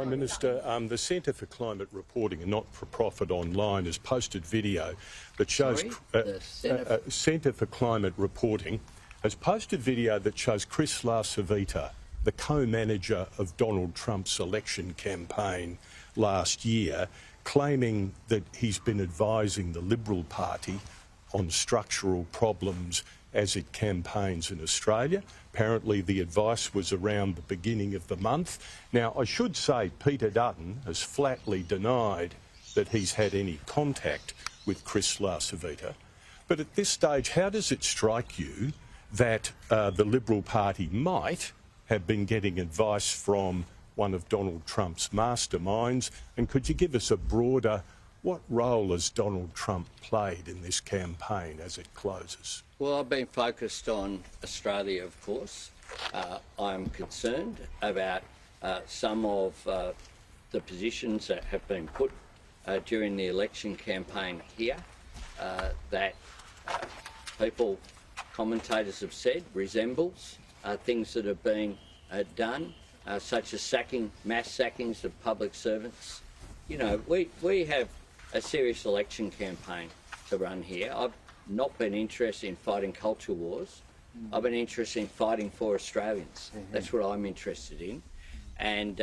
Prime Minister, the Centre for Climate Reporting, a not-for-profit online, has posted video that shows... Centre for Climate Reporting has posted video that shows Chris LaCivita, the co-manager of Donald Trump's election campaign last year, claiming that he's been advising the Liberal Party on structural problems as it campaigns in Australia. Apparently the advice was around the beginning of the month. Now, I should say Peter Dutton has flatly denied that he's had any contact with Chris LaCivita. But at this stage, how does it strike you that the Liberal Party might have been getting advice from one of Donald Trump's masterminds? And could you give us a broader, what role has Donald Trump played in this campaign as it closes? Well, I've been focused on Australia, of course. I'm concerned about some of the positions that have been put during the election campaign here that people, commentators have said, resembles things that have been done, such as mass sackings of public servants. You know, we have a serious election campaign to run here. I've not been interested in fighting culture wars. I've been interested in fighting for Australians. That's what I'm interested in. And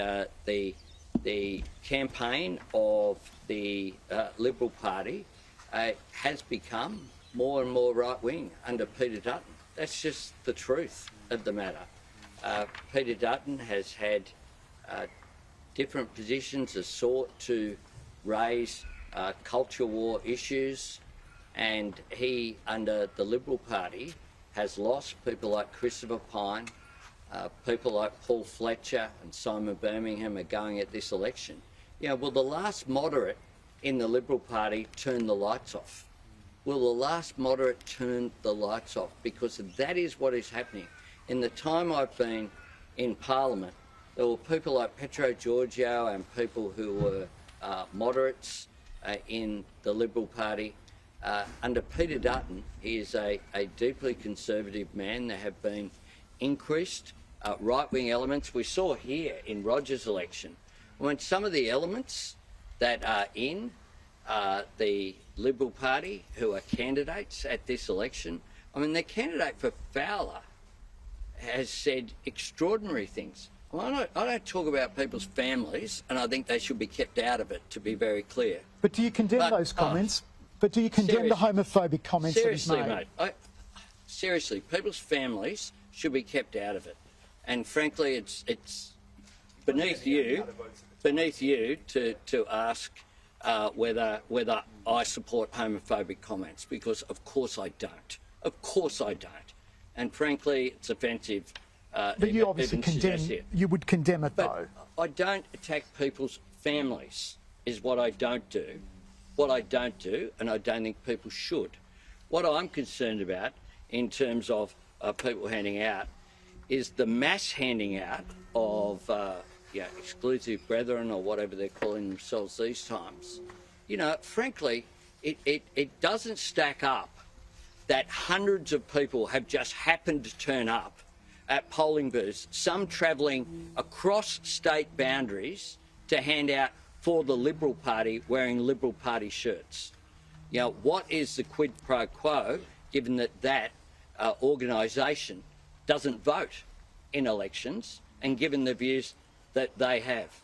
the campaign of the Liberal Party has become more and more right-wing under Peter Dutton. That's just the truth of the matter. Peter Dutton has had different positions as sought to raise culture war issues, and he, under the Liberal Party, has lost people like Christopher Pyne, people like Paul Fletcher and Simon Birmingham are going at this election. You know, will the last moderate in the Liberal Party turn the lights off? Will the last moderate turn the lights off? Because that is what is happening. In the time I've been in Parliament, there were people like Petro Georgiou and people who were moderates in the Liberal Party. Under Peter Dutton, he is a deeply conservative man. There have been increased right-wing elements. We saw here in Rogers' election, when some of the elements that are in the Liberal Party who are candidates at this election, I mean, the candidate for Fowler has said extraordinary things. Well, I don't talk about people's families, and I think they should be kept out of it, to be very clear. But do you condemn those comments? But do you condemn the homophobic comments that he's made? Seriously, mate. Seriously, people's families should be kept out of it. And frankly, it's beneath you to ask whether I support homophobic comments, because of course I don't. Of course I don't. And frankly, it's offensive. But you obviously you would condemn it, though. I don't attack people's families, is what I don't do. What I don't do, and I don't think people should. What I'm concerned about in terms of people handing out is the mass handing out of exclusive brethren, or whatever they're calling themselves these times. You know, frankly, it doesn't stack up that hundreds of people have just happened to turn up at polling booths, some travelling across state boundaries to hand out for the Liberal Party, wearing Liberal Party shirts. You know, what is the quid pro quo, given that organisation doesn't vote in elections, and given the views that they have?